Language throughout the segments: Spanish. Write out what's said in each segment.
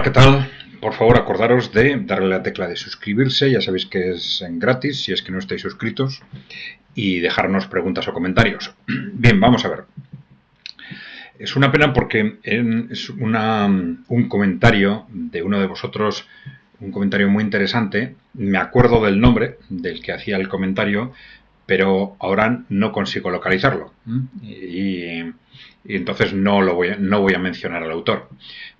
¿qué tal? Por favor, acordaros de darle a la tecla de suscribirse, ya sabéis que es en gratis si es que no estáis suscritos, y dejarnos preguntas o comentarios. Bien, vamos a ver. Es una pena porque es un comentario de uno de vosotros, un comentario muy interesante. Me acuerdo del nombre del que hacía el comentario, pero ahora no consigo localizarlo. Y entonces no voy a mencionar al autor.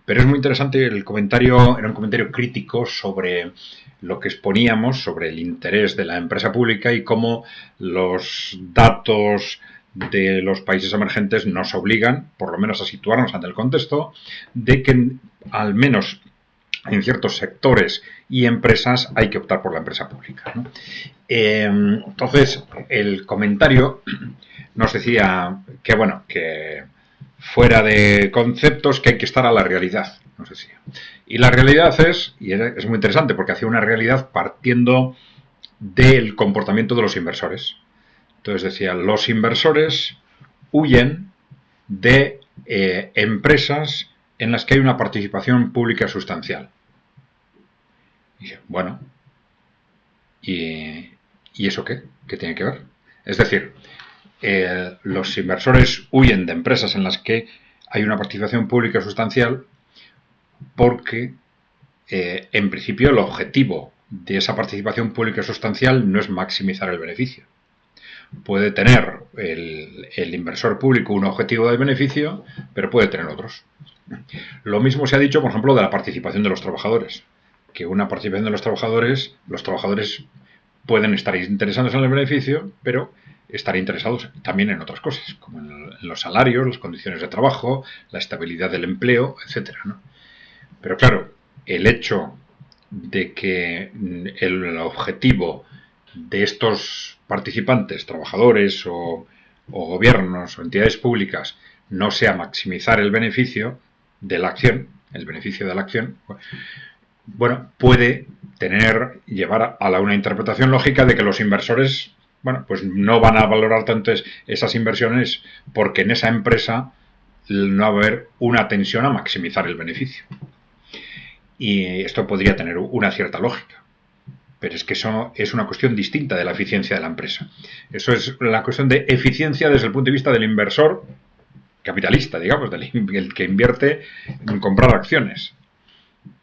Pero es muy interesante el comentario, era un comentario crítico sobre lo que exponíamos, sobre el interés de la empresa pública y cómo los datos de los países emergentes nos obligan, por lo menos a situarnos ante el contexto, de que al menos en ciertos sectores y empresas hay que optar por la empresa pública, ¿no? Entonces, el comentario nos decía que, bueno, que fuera de conceptos que hay que estar a la realidad, nos decía. Y la realidad es muy interesante porque hacía una realidad partiendo del comportamiento de los inversores. Entonces decía, los inversores huyen de empresas en las que hay una participación pública sustancial. Y dije, bueno, ¿y eso qué? ¿Qué tiene que ver? Es decir, los inversores huyen de empresas en las que hay una participación pública sustancial porque, en principio, el objetivo de esa participación pública sustancial no es maximizar el beneficio. Puede tener el inversor público un objetivo de beneficio, pero puede tener otros. Lo mismo se ha dicho, por ejemplo, de la participación de los trabajadores. Que una participación de los trabajadores pueden estar interesados en el beneficio, pero estar interesados también en otras cosas, como en los salarios, las condiciones de trabajo, la estabilidad del empleo, etcétera, ¿no? Pero claro, el hecho de que el objetivo de estos participantes, trabajadores o gobiernos o entidades públicas, no sea maximizar el beneficio de la acción, el beneficio de la acción, bueno, puede llevar a una interpretación lógica de que los inversores, bueno, pues no van a valorar tanto esas inversiones porque en esa empresa no va a haber una tensión a maximizar el beneficio. Y esto podría tener una cierta lógica. Pero es que eso es una cuestión distinta de la eficiencia de la empresa. Eso es la cuestión de eficiencia desde el punto de vista del inversor capitalista, digamos, del que invierte en comprar acciones.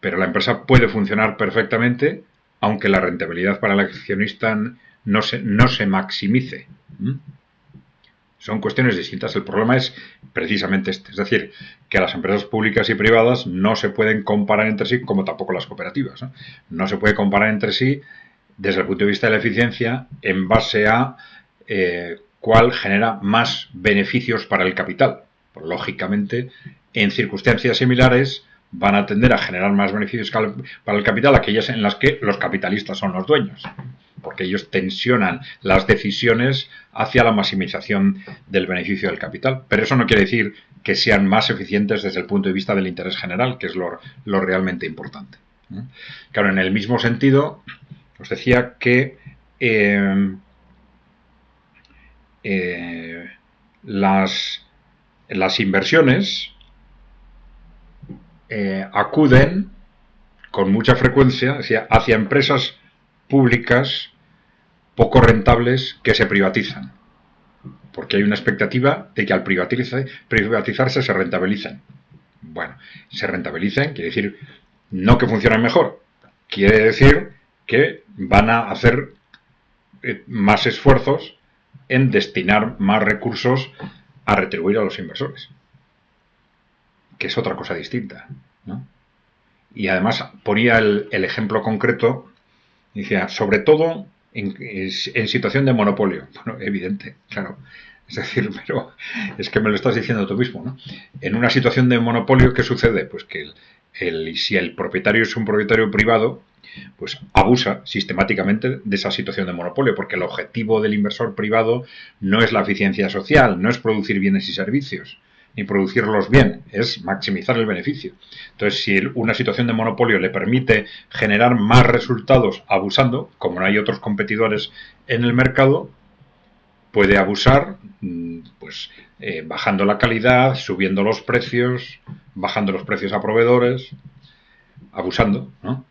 Pero la empresa puede funcionar perfectamente aunque la rentabilidad para el accionista no se maximice. Son cuestiones distintas. El problema es precisamente este. Es decir, que las empresas públicas y privadas no se pueden comparar entre sí, como tampoco las cooperativas. No se puede comparar entre sí desde el punto de vista de la eficiencia en base a cuál genera más beneficios para el capital. Pues, lógicamente, en circunstancias similares van a tender a generar más beneficios para el capital aquellas en las que los capitalistas son los dueños, porque ellos tensionan las decisiones hacia la maximización del beneficio del capital. Pero eso no quiere decir que sean más eficientes desde el punto de vista del interés general, que es lo realmente importante. Claro, en el mismo sentido, os decía que las inversiones acuden con mucha frecuencia hacia empresas públicas poco rentables que se privatizan, porque hay una expectativa de que al privatizarse se rentabilicen. Bueno, se rentabilicen quiere decir no que funcionen mejor, quiere decir que van a hacer más esfuerzos en destinar más recursos a retribuir a los inversores, que es otra cosa distinta, ¿no? Y además ponía el ejemplo concreto, decía, sobre todo en situación de monopolio. Bueno, evidente, claro. Es decir, pero es que me lo estás diciendo tú mismo, ¿no? En una situación de monopolio, ¿qué sucede? Pues que si el propietario es un propietario privado, pues abusa sistemáticamente de esa situación de monopolio, porque el objetivo del inversor privado no es la eficiencia social, no es producir bienes y servicios, ni producirlos bien, es maximizar el beneficio. Entonces, si una situación de monopolio le permite generar más resultados abusando, como no hay otros competidores en el mercado, puede abusar, pues bajando la calidad, subiendo los precios, bajando los precios a proveedores. abusando, ¿no?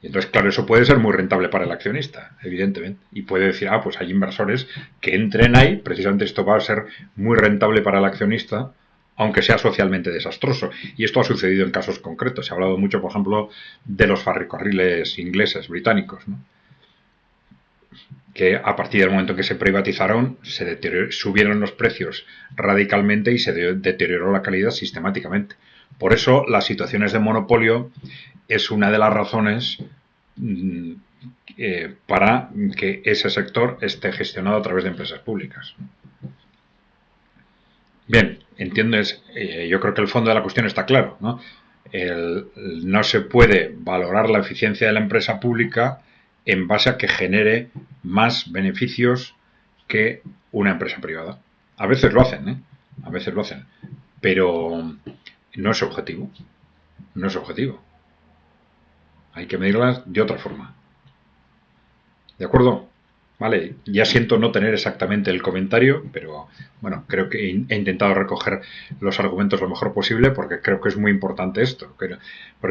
Y entonces, claro, eso puede ser muy rentable para el accionista, evidentemente. Y puede decir, pues hay inversores que entren ahí, precisamente esto va a ser muy rentable para el accionista, aunque sea socialmente desastroso. Y esto ha sucedido en casos concretos. Se ha hablado mucho, por ejemplo, de los ferrocarriles ingleses, británicos, ¿no? Que a partir del momento en que se privatizaron, subieron los precios radicalmente y se deterioró la calidad sistemáticamente. Por eso, las situaciones de monopolio es una de las razones para que ese sector esté gestionado a través de empresas públicas. Bien, entiendo, yo creo que el fondo de la cuestión está claro, ¿no? No se puede valorar la eficiencia de la empresa pública en base a que genere más beneficios que una empresa privada. A veces lo hacen, ¿eh? A veces lo hacen. Pero no es objetivo. No es objetivo. Hay que medirlas de otra forma. ¿De acuerdo? Vale, ya siento no tener exactamente el comentario, pero bueno, creo que he intentado recoger los argumentos lo mejor posible porque creo que es muy importante esto. Porque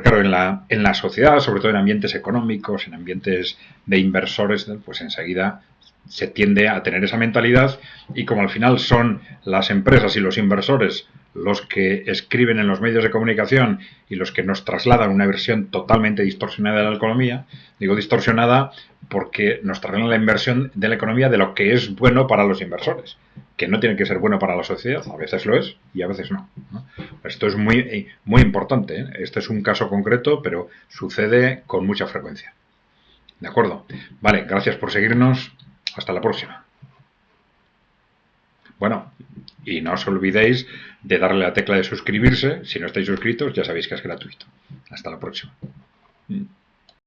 claro, en la sociedad, sobre todo en ambientes económicos, en ambientes de inversores, pues enseguida se tiende a tener esa mentalidad y como al final son las empresas y los inversores los que escriben en los medios de comunicación y los que nos trasladan una versión totalmente distorsionada de la economía, digo distorsionada porque nos trasladan la inversión de la economía de lo que es bueno para los inversores, que no tiene que ser bueno para la sociedad, a veces lo es y a veces no, ¿no? Esto es muy, muy importante, ¿eh? Este es un caso concreto, pero sucede con mucha frecuencia. ¿De acuerdo? Vale, gracias por seguirnos. Hasta la próxima. Bueno, y no os olvidéis de darle a la tecla de suscribirse. Si no estáis suscritos, ya sabéis que es gratuito. Hasta la próxima.